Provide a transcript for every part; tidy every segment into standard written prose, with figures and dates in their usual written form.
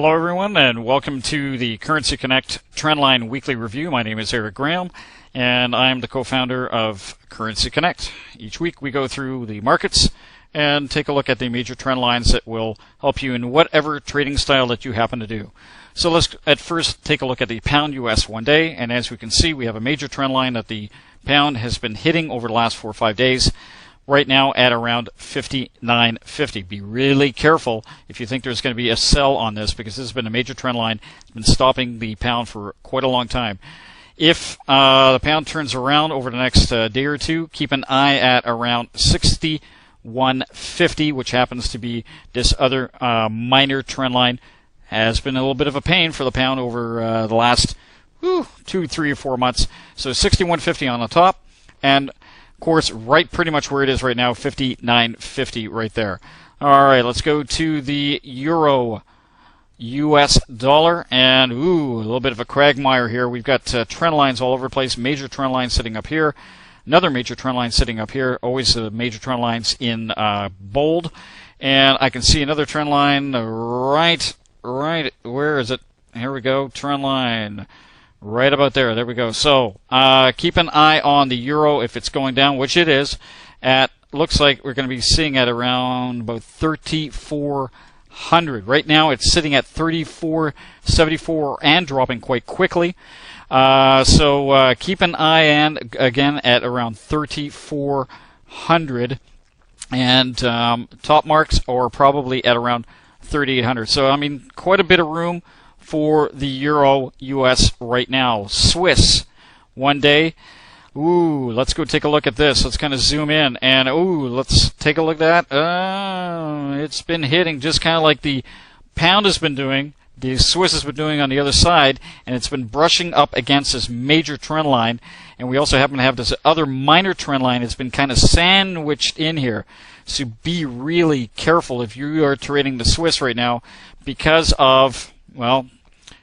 Hello everyone, and welcome to the Currency Connect Trendline Weekly Review. My name is Eric Graham, and I'm the co-founder of Currency Connect. Each week we go through the markets and take a look at the major trend lines that will help you in whatever trading style that you happen to do. So let's at first take a look at the pound US 1 day, and as we can see, we have a major trend line that the pound has been hitting over the last 4 or 5 days. Right now at around 59.50. Be really careful if you think there's going to be a sell on this, because this has been a major trend line. It's been stopping the pound for quite a long time. If the pound turns around over the next day or two, keep an eye at around 61.50, which happens to be this other minor trend line. Has been a little bit of a pain for the pound over the last 2, 3, or 4 months. So 61.50 on the top, and of course, right pretty much where it is right now, 59.50 right there. All right, let's go to the Euro US dollar, and a little bit of a quagmire here. We've got trend lines all over the place. Major trend line sitting up here, another major trend line sitting up here. Always the major trend lines in bold, and I can see another trend line right. Where is it? Here we go. Trend line. Right about there. There we go. So keep an eye on the euro if it's going down, which it is. Looks like we're going to be seeing at around about 3,400. Right now it's sitting at 34.74 and dropping quite quickly. So keep an eye again at around 3,400, and top marks are probably at around 3,800. So I mean, quite a bit of room for the Euro US right now. Swiss 1 day. Let's go take a look at this. Let's kind of zoom in, and let's take a look at that. It's been hitting just kind of like the pound has been doing, the Swiss has been doing on the other side, and it's been brushing up against this major trend line. And we also happen to have this other minor trend line. It's been kind of sandwiched in here. So be really careful if you are trading the Swiss right now, because of, well,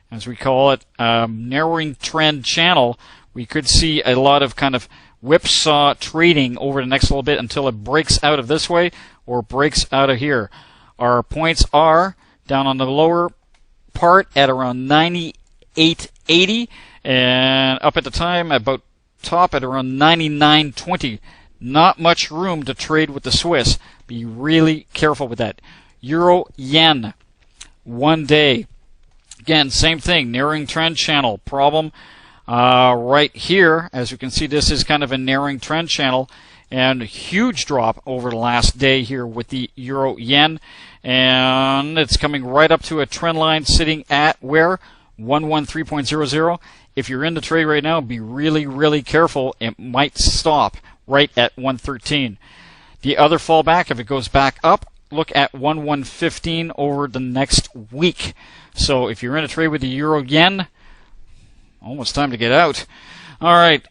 as we call it, narrowing trend channel. We could see a lot of kind of whipsaw trading over the next little bit until it breaks out of this way or breaks out of here. Our points are down on the lower part at around 98.80, and up at the time about top at around 99.20. Not much room to trade with the Swiss. Be really careful with that. Euro yen 1 day. Again, same thing, narrowing trend channel problem right here. As you can see, this is kind of a narrowing trend channel, and a huge drop over the last day here with the euro yen, and it's coming right up to a trend line sitting at where? 113.00. If you're in the trade right now, be really careful. It might stop right at 113. The other fallback, if it goes back up, look at 1115 over the next week. So if you're in a trade with the euro yen, almost time to get out. All right,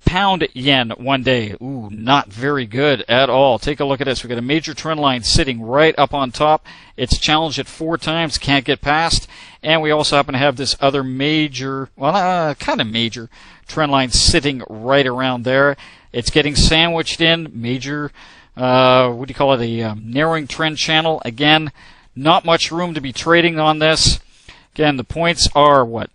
pound yen 1 day. Not very good at all. Take a look at this. We've got a major trend line sitting right up on top. It's challenged it 4 times, can't get past. And we also happen to have this other major, kind of major trend line sitting right around there. It's getting sandwiched in. Major, what do you call it, a narrowing trend channel. Again, not much room to be trading on this. Again, the points are what?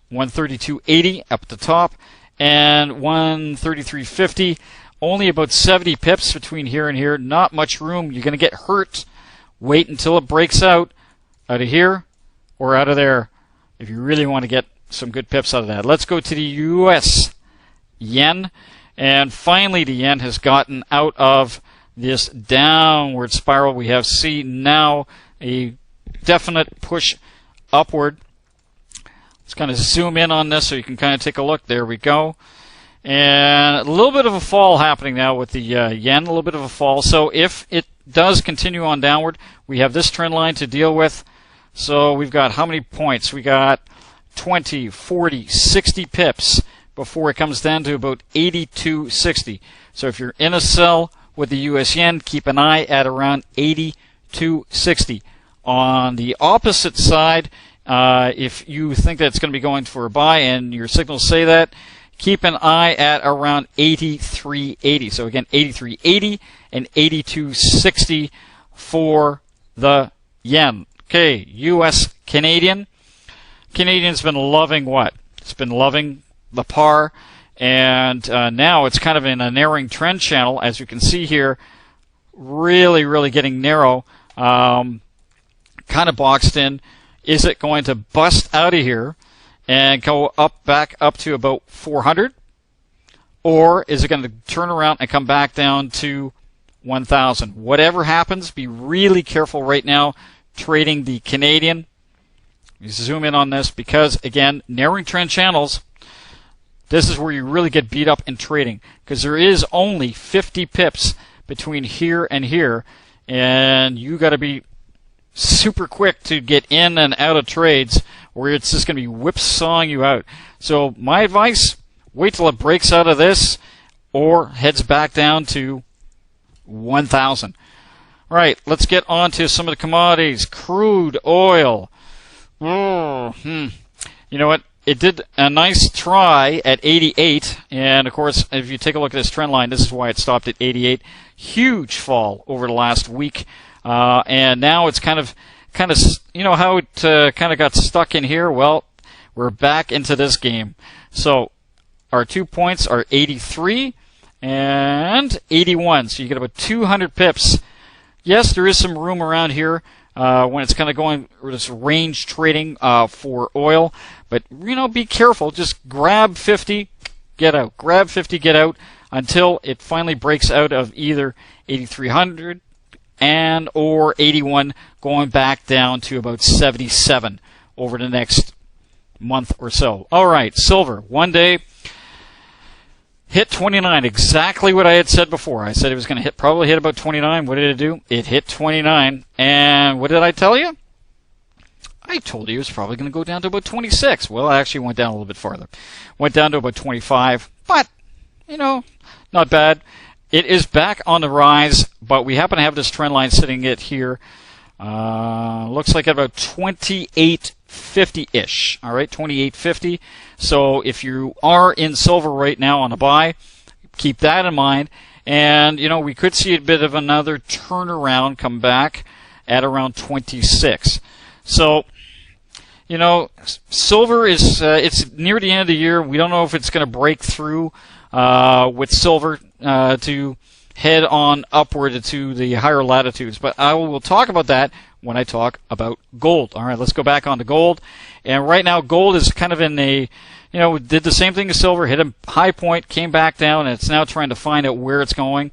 132.80 up at the top, and 133.50. Only about 70 pips between here and here. Not much room. You're going to get hurt. Wait until it breaks out of here or out of there if you really want to get some good pips out of that. Let's go to the US yen. And finally, the yen has gotten out of this downward spiral. We have seen now a definite push upward. Let's kind of zoom in on this so you can kind of take a look. There we go. And a little bit of a fall happening now with the yen, a little bit of a fall. So if it does continue on downward, we have this trend line to deal with. So we've got how many points? We got 20, 40, 60 pips before it comes down to about 82.60. So if you're in a sell with the US yen, keep an eye at around 82.60. On the opposite side, if you think that it's going to be going for a buy and your signals say that, keep an eye at around 83.80. So again, 83.80 and 82.60 for the yen. Okay, U.S. Canadian. Canadian's been loving what? It's been loving the par, and now it's kind of in a narrowing trend channel, as you can see here. Really getting narrow, kind of boxed in. Is it going to bust out of here and go back up to about 400? Or is it going to turn around and come back down to 1,000? Whatever happens, be really careful right now trading the Canadian. You zoom in on this because, again, narrowing trend channels, this is where you really get beat up in trading because there is only 50 pips between here and here, and you got to be super quick to get in and out of trades where it's just going to be whipsawing you out. So my advice, wait till it breaks out of this or heads back down to 1,000. All right, let's get on to some of the commodities. Crude oil. You know what? It did a nice try at 88, and of course, if you take a look at this trend line, this is why it stopped at 88. Huge fall over the last week, and now it's kind of, you know how it kind of got stuck in here. Well, we're back into this game. So our 2 points are 83 and 81. So you get about 200 pips. Yes, there is some room around here. When it's kind of going this range trading for oil. But, you know, be careful. Just grab 50, get out. Grab 50, get out until it finally breaks out of either 8,300 and or 81, going back down to about 77 over the next month or so. All right, silver. One day, hit 29, exactly what I had said before. I said it was going to probably hit about 29. What did it do? It hit 29. And what did I tell you? I told you it was probably going to go down to about 26. Well, it actually went down a little bit farther. Went down to about 25. But, you know, not bad. It is back on the rise, but we happen to have this trend line sitting at here. Looks like at about 28.50-ish. All right, 28.50. So if you are in silver right now on a buy, keep that in mind. And, you know, we could see a bit of another turnaround come back at around 26. So, you know, silver is, it's near the end of the year. We don't know if it's going to break through with silver to head on upward to the higher latitudes. But I will talk about that when I talk about gold. All right, let's go back on to gold. And right now, gold is kind of in a, you know, did the same thing as silver, hit a high point, came back down, and it's now trying to find out where it's going.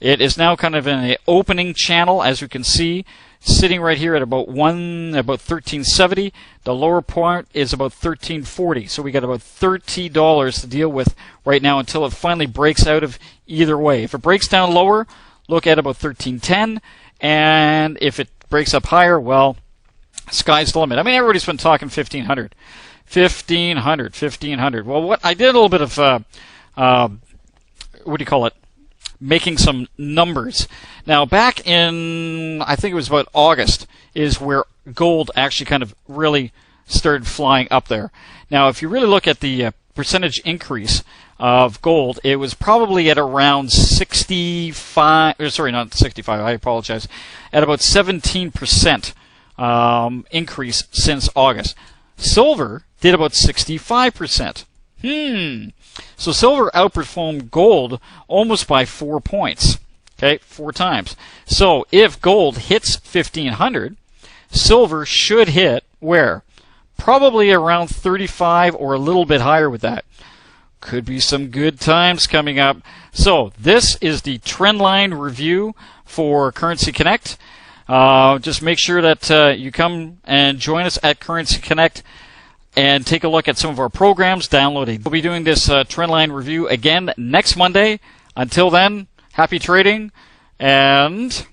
It is now kind of in an opening channel, as you can see, sitting right here at about 1370. The lower point is about 1340. So we got about $30 to deal with right now until it finally breaks out of either way. If it breaks down lower, look at about 1310, and if it breaks up higher, well, sky's the limit. I mean, everybody's been talking 1500. 1500. Well, what I did a little bit of what do you call it? Making some numbers. Now, back in, I think it was about August, is where gold actually kind of really started flying up there. Now, if you really look at the percentage increase of gold, it was probably at around 65, or sorry, not 65, I apologize, at about 17% increase since August. Silver did about 65%. So silver outperformed gold almost by 4 points. Okay, 4 times. So if gold hits 1500, silver should hit where? Probably around 35 or a little bit higher with that. Could be some good times coming up. So this is the trend line review for Currency Connect. Just make sure that you come and join us at Currency Connect and take a look at some of our programs, download it. We'll be doing this trendline review again next Monday. Until then, happy trading, and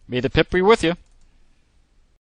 may the pip be with you.